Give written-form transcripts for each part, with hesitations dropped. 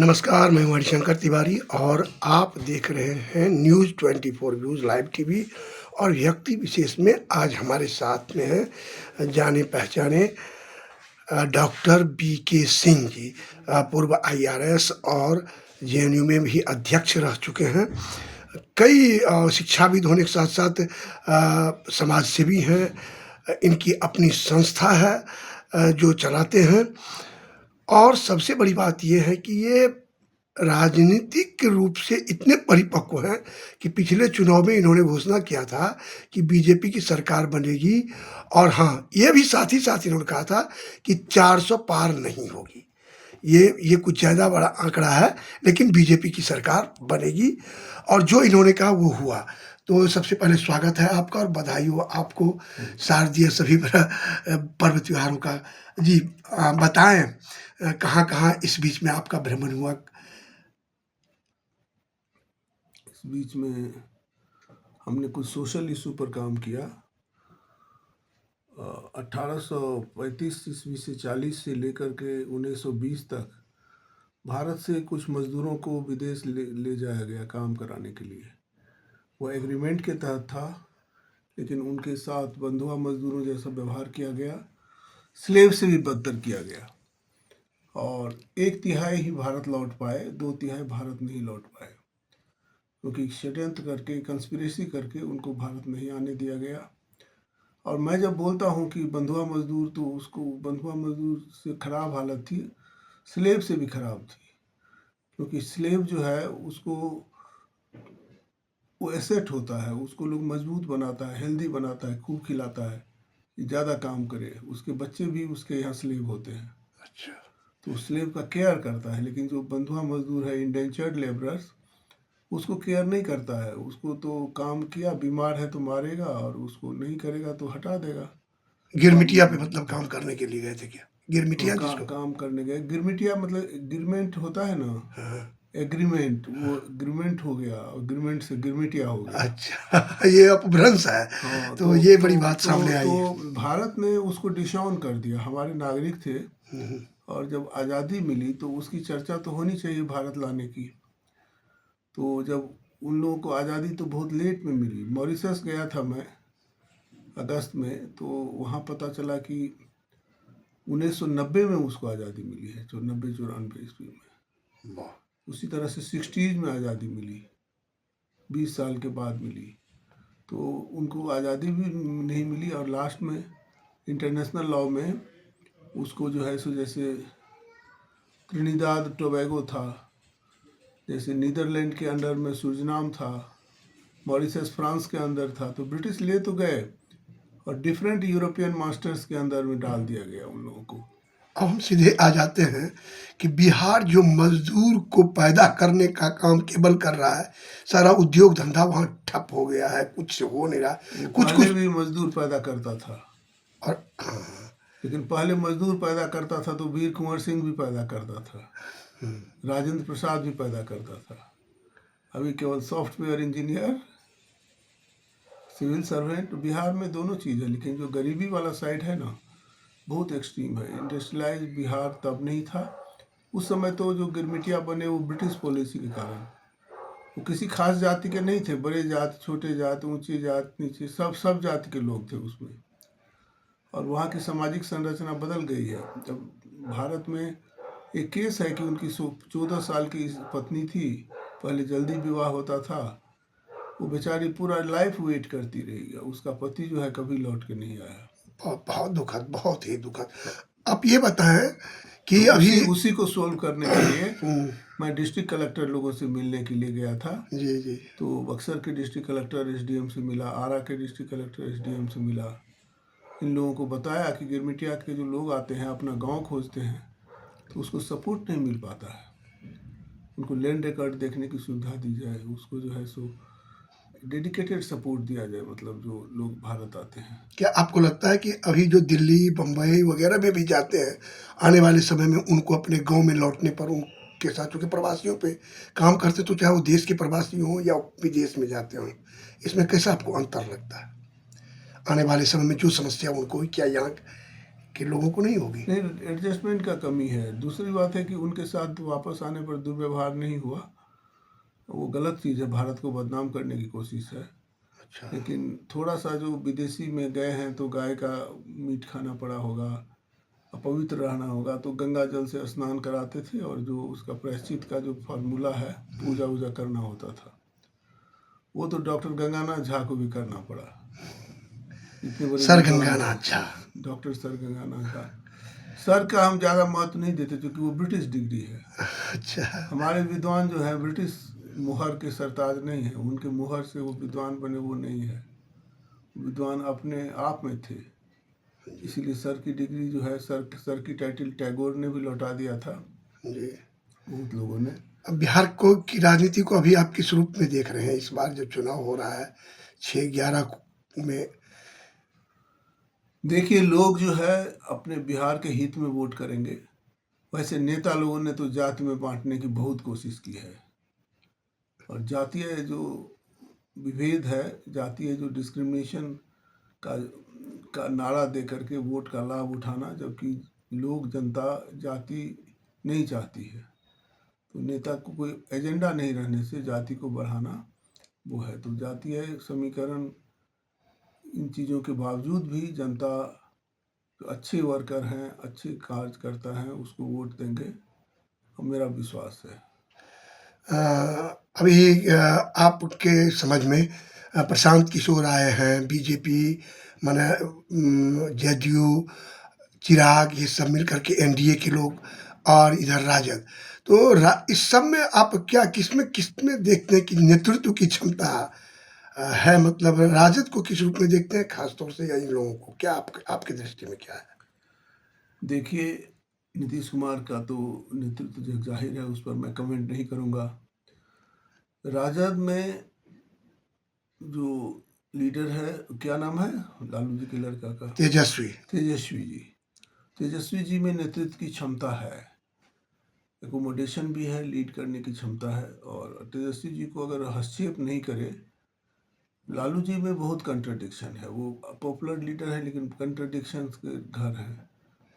नमस्कार, मैं हूँ हरिशंकर तिवारी और आप देख रहे हैं न्यूज़ 24 व्यूज़ लाइव टीवी। और व्यक्ति विशेष में आज हमारे साथ में हैं जाने-पहचाने डॉक्टर बीके सिंह जी, पूर्व आईआरएस और जेएनयू में भी अध्यक्ष रह चुके हैं। कई शिक्षाविद होने के साथ-साथ समाजसेवी हैं। इनकी अपनी संस्था है जो चलाते हैं। और सबसे बड़ी बात ये है कि ये राजनीतिक रूप से इतने परिपक्व हैं कि पिछले चुनाव में इन्होंने घोषणा किया था कि बीजेपी की सरकार बनेगी। और हाँ, ये भी साथ ही साथ इन्होंने कहा था कि 400 पार नहीं होगी। ये कुछ ज़्यादा बड़ा आंकड़ा है, लेकिन बीजेपी की सरकार बनेगी और जो इन्होंने कहा वो हुआ। तो सबसे पहले स्वागत है आपका और बधाई हो आपको शारदीय सभी पर्व त्योहारों का। जी बताएं कहाँ-कहाँ इस बीच में आपका भ्रमण हुआ? इस बीच में हमने कुछ सोशल इशू पर काम किया। 1835 ईस्वी से 40 से लेकर के 1920 तक भारत से कुछ मजदूरों को विदेश ले जाया गया काम कराने के लिए। वो एग्रीमेंट के तहत था, लेकिन उनके साथ बंधुआ मजदूरों जैसा व्यवहार किया गया, स्लेव से भी बदतर किया गया। और 1/3 ही भारत लौट पाए, 2/3 भारत नहीं लौट पाए, क्योंकि षड्यंत्र करके, कंस्पिरेसी करके उनको भारत नहीं आने दिया गया। और मैं जब बोलता हूँ कि बंधुआ मजदूर, तो उसको बंधुआ मजदूर से ख़राब हालत थी, स्लेव से भी ख़राब थी। क्योंकि स्लेव जो है उसको वो एसेट होता है, उसको लोग मजबूत बनाता है, हेल्दी बनाता है, खूब खिलाता है कि ज़्यादा काम करे। उसके बच्चे भी उसके यहाँ स्लेव होते हैं। अच्छा। तो स्लेव का केयर करता है। लेकिन जो बंधुआ मजदूर है, इंडेंचर्ड लेबरर्स, उसको केयर नहीं करता है। उसको तो काम किया, बीमार है तो मारेगा, और उसको नहीं करेगा तो हटा देगा। गिरमिटिया पे मतलब काम करने के लिए गए थे क्या? गिरमिटिया जिसको काम करने गए। गिरमिटिया मतलब एग्रीमेंट होता है ना, हाँ। एग्रीमेंट, वो एग्रीमेंट हो गया, एग्रीमेंट से गिरमिटिया हो गया। अच्छा ये अपभ्रंश है। हाँ, तो ये बड़ी बात सामने आई है। तो भारत ने उसको डिसऑन कर दिया। हमारे नागरिक थे, और जब आज़ादी मिली तो उसकी चर्चा तो होनी चाहिए भारत लाने की। तो जब उन लोगों को आज़ादी तो बहुत लेट में मिली। मॉरिशस गया था मैं अगस्त में, तो वहाँ पता चला कि 1990 में उसको आज़ादी मिली है, 94 ईस्वी में। उसी तरह से 60s में आज़ादी मिली, 20 साल के बाद मिली। तो उनको आज़ादी भी नहीं मिली, और लास्ट में इंटरनेशनल लॉ में उसको जो है सो, जैसे त्रिनिदाद टोबैगो था, जैसे नीदरलैंड के अंडर में सुरिनाम था, मॉरिशस फ्रांस के अंदर था, तो ब्रिटिश ले तो गए और डिफरेंट यूरोपियन मास्टर्स के अंदर में डाल दिया गया उन लोगों को। अब हम सीधे आ जाते हैं कि बिहार जो मजदूर को पैदा करने का काम केवल कर रहा है, सारा उद्योग धंधा वहाँ ठप हो गया है, कुछ हो नहीं रहा। पहले भी मजदूर पैदा करता था, और लेकिन पहले मजदूर पैदा करता था तो वीर कुंवर सिंह भी पैदा करता था, राजेंद्र प्रसाद भी पैदा करता था। अभी केवल software engineer, civil servant. Bihar में दोनों चीज़ है, लेकिन जो गरीबी वाला साइड है ना, बहुत एक्सट्रीम है। इंडस्ट्रियलाइज बिहार तब नहीं था। उस समय तो जो गिरमिटिया बने वो ब्रिटिश पॉलिसी के कारण, वो किसी खास जाति के नहीं थे। बड़े जात, छोटे जात, ऊंची जात, नीचे, सब जाति के लोग थे उसमें। और वहाँ की सामाजिक संरचना बदल गई है। जब भारत में एक केस है कि उनकी 14 साल की पत्नी थी, पहले जल्दी विवाह होता था, वो बेचारी पूरा लाइफ वेट करती रही। उसका पति जो है कभी लौट के नहीं आया। बहुत दुखद, बहुत ही दुखद। आप ये बताएं कि तो अभी उसी को सोल्व करने के लिए मैं डिस्ट्रिक्ट कलेक्टर लोगों से मिलने के लिए गया था। जी जी। तो बक्सर के डिस्ट्रिक्ट कलेक्टर एसडीएम से मिला, आरा के डिस्ट्रिक्ट कलेक्टर एसडीएम से मिला। इन लोगों को बताया कि गिरमिटिया के जो लोग आते हैं अपना गांव खोजते हैं, तो उसको सपोर्ट नहीं मिल पाता है। उनको लैंड रिकॉर्ड देखने की सुविधा दी जाए, उसको जो है सो डेडिकेटेड सपोर्ट दिया जाए, मतलब जो लोग भारत आते हैं। क्या आपको लगता है कि अभी जो दिल्ली, बम्बई वगैरह में भी जाते हैं, आने वाले समय में उनको अपने गांव में लौटने पर उनके साथ, क्योंकि प्रवासियों पे काम करते, तो चाहे वो देश के प्रवासी हों या विदेश में जाते हों, इसमें कैसा आपको अंतर लगता है? आने वाले समय में जो समस्या उनको हुई, क्या यहाँ कि लोगों को नहीं होगी? नहीं, एडजस्टमेंट का कमी है। दूसरी बात है कि उनके साथ वापस आने पर दुर्व्यवहार नहीं हुआ, वो गलत चीज़ है, भारत को बदनाम करने की कोशिश है। अच्छा। लेकिन थोड़ा सा जो विदेशी में गए हैं तो गाय का मीट खाना पड़ा होगा, अपवित्र रहना होगा, तो गंगा जल से स्नान कराते थे और जो उसका प्रायश्चित का जो फार्मूला है, पूजा वूजा करना होता था, वो तो डॉक्टर गंगानाथ झा को भी करना पड़ा। इतने बड़े सर विद्वान Ganganath Jha. Doctor sir Ganganath Jha. Sir का हम ज़्यादा महत्व नहीं देते क्योंकि वो ब्रिटिश डिग्री है। अच्छा। हमारे विद्वान जो है ब्रिटिश मुहर के सरताज नहीं है, उनके मुहर से वो विद्वान बने वो नहीं है, विद्वान अपने आप में थे। इसीलिए सर की डिग्री जो है, सर की टाइटल टैगोर ने भी लौटा दिया था, जी। बहुत लोगों ने। अब बिहार को की राजनीति को अभी आप किस रूप में देख रहे हैं? इस बार जब चुनाव हो रहा है 6/11 में, देखिए, लोग जो है अपने बिहार के हित में वोट करेंगे। वैसे नेता लोगों ने तो जाति में बांटने की बहुत कोशिश की है, और जातीय जो विभेद है, जातीय जो डिस्क्रिमिनेशन का नारा दे करके वोट का लाभ उठाना, जबकि लोग जनता जाति नहीं चाहती है। तो नेता को कोई एजेंडा नहीं रहने से जाति को बढ़ाना वो है। तो जातीय समीकरण, इन चीज़ों के बावजूद भी जनता जो अच्छे वर्कर हैं, अच्छे कार्यकर्ता हैं, उसको वोट देंगे, और मेरा विश्वास है। अभी आपके समझ में प्रशांत किशोर आए हैं, बीजेपी माने जेडीयू, चिराग, ये सब मिल करके एनडीए के लोग, और इधर राजद। तो इस सब में आप क्या किसमें देखते हैं कि नेतृत्व की क्षमता है? मतलब राजद को किस रूप में देखते हैं खासतौर से, या इन लोगों को? क्या आपकी दृष्टि में क्या है? देखिए, नीतीश कुमार का तो नेतृत्व जो जाहिर है, उस पर मैं कमेंट नहीं करूँगा। राजद में जो लीडर है, क्या नाम है लालू जी के लड़का का? तेजस्वी। तेजस्वी जी। तेजस्वी जी में नेतृत्व की क्षमता है, एकोमोडेशन भी है, लीड करने की क्षमता है। और तेजस्वी जी को अगर हस्तक्षेप नहीं करे, लालू जी में बहुत कंट्रडिक्शन है, वो पॉपुलर लीडर है लेकिन कंट्रडिक्शन के घर हैं।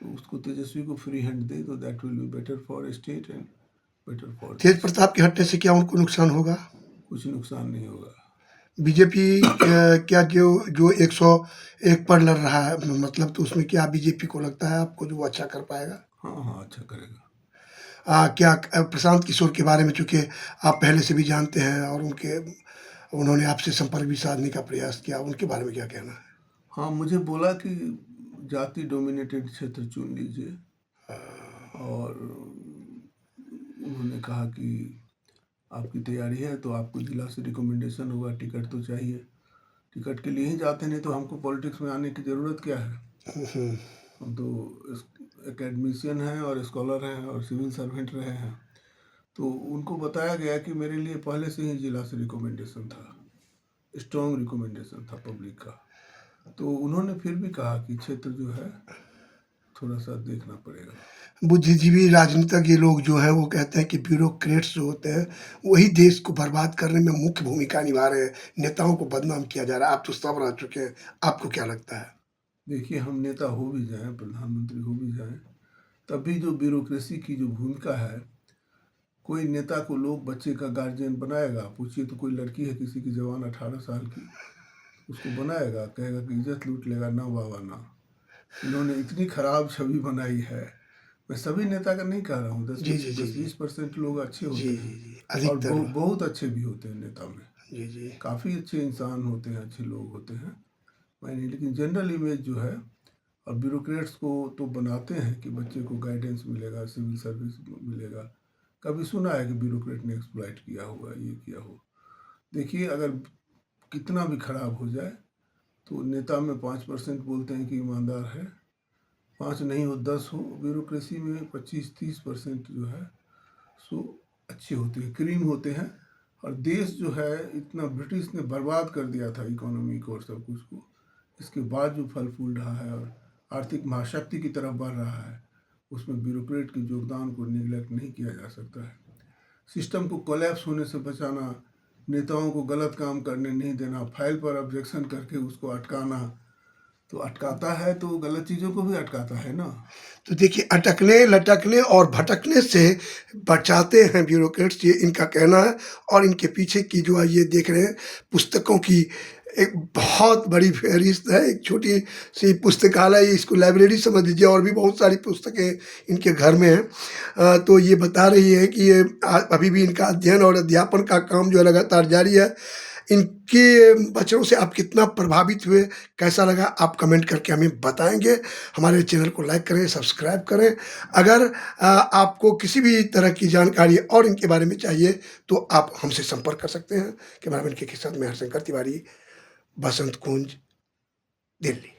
तो उसको तेजस्वी को फ्री हैंड दे तो that will be better for state and better for Tej Pratap के हटने से क्या उनको नुकसान होगा? कुछ नुकसान नहीं होगा। बीजेपी क्या जो 101 पर लड़ रहा है, मतलब तो उसमें क्या बीजेपी को लगता है आपको जो वो अच्छा कर पाएगा? हाँ हाँ, अच्छा करेगा। क्या प्रशांत किशोर के बारे में, चूंकि आप पहले से भी जानते हैं और उन्होंने आपसे संपर्क भी साधने का प्रयास किया, उनके बारे में क्या कहना है? हाँ, मुझे बोला कि जाति डोमिनेटेड क्षेत्र चुन लीजिए, और उन्होंने कहा कि आपकी तैयारी है तो आपको जिला से रिकमेंडेशन होगा, टिकट तो चाहिए, टिकट के लिए ही जाते, नहीं तो हमको पॉलिटिक्स में आने की ज़रूरत क्या है? हम तो एकेडमिशियन हैं और स्कॉलर हैं और सिविल सर्वेंट रहे हैं। तो उनको बताया गया कि मेरे लिए पहले से ही जिला से रिकमेंडेशन था, स्ट्रॉन्ग रिकमेंडेशन था पब्लिक का। तो उन्होंने फिर भी कहा कि क्षेत्र जो है थोड़ा सा देखना पड़ेगा। बुद्धिजीवी राजनीतिज्ञ लोग जो हैं वो कहते हैं कि ब्यूरोक्रेट्स जो होते हैं वही देश को बर्बाद करने में मुख्य भूमिका निभा रहे हैं, नेताओं को बदनाम किया जा रहा है। आप तो सब रह चुके हैं, आपको क्या लगता है? देखिए, हम नेता हो भी जाएं, प्रधानमंत्री हो भी जाएं, तब भी जो ब्यूरोक्रेसी की जो भूमिका है, कोई नेता को लोग बच्चे का गार्जियन बनाएगा। पूछिए तो कोई लड़की है किसी की जवान 18 साल की, उसको बनाएगा, कहेगा कि इज्जत लूट लेगा, ना बाबा ना। इन्होंने इतनी खराब छवि बनाई है। मैं सभी नेता का नहीं कह रहा हूँ, जी जी जी जी 10-20% लोग अच्छे जी होते जी हैं, जी और अधिकतर लोग। बहुत अच्छे भी होते हैं नेता में, जी जी काफ़ी अच्छे इंसान होते हैं, अच्छे लोग होते हैं। मैं नहीं, लेकिन जनरल इमेज जो है, और ब्यूरोक्रेट्स को तो बनाते हैं कि बच्चे को गाइडेंस मिलेगा, सिविल सर्विस मिलेगा। कभी सुना है कि ब्यूरोक्रेट ने एक्सप्लॉइट किया होगा, ये किया हो? देखिए, अगर कितना भी खराब हो जाए तो नेता में 5% बोलते हैं कि ईमानदार है, 5 नहीं हो 10 हो, ब्यूरोक्रेसी में 25-30% जो है सो अच्छे होते हैं, क्रीम होते हैं। और देश जो है इतना ब्रिटिश ने बर्बाद कर दिया था इकोनॉमी को और सब कुछ को, इसके बाद जो फल फूल रहा है और आर्थिक महाशक्ति की तरफ बढ़ रहा है, उसमें ब्यूरोक्रेट के योगदान को निगलेक्ट नहीं किया जा सकता है। सिस्टम को कोलैप्स होने से बचाना, नेताओं को गलत काम करने नहीं देना, फाइल पर ऑब्जेक्शन करके उसको अटकाना, तो अटकाता है तो गलत चीज़ों को भी अटकाता है ना। तो देखिए, अटकने, लटकने और भटकने से बचाते हैं ब्यूरोक्रेट्स, ये इनका कहना है। और इनके पीछे की जो है ये देख रहे हैं पुस्तकों की एक बहुत बड़ी फहरिस्त है, एक छोटी सी पुस्तकालय, इसको लाइब्रेरी समझ लीजिए, और भी बहुत सारी पुस्तकें इनके घर में हैं। तो ये बता रही है कि ये अभी भी इनका अध्ययन और अध्यापन का काम जो है लगातार जारी है। इनके वचनों से आप कितना प्रभावित हुए, कैसा लगा, आप कमेंट करके हमें बताएंगे। हमारे चैनल को लाइक करें, सब्सक्राइब करें। अगर आपको किसी भी तरह की जानकारी और इनके बारे में चाहिए तो आप हमसे संपर्क कर सकते हैं। कैमरामैन के साथ मैं हरशंकर तिवारी, बसंत कुंज, दिल्ली।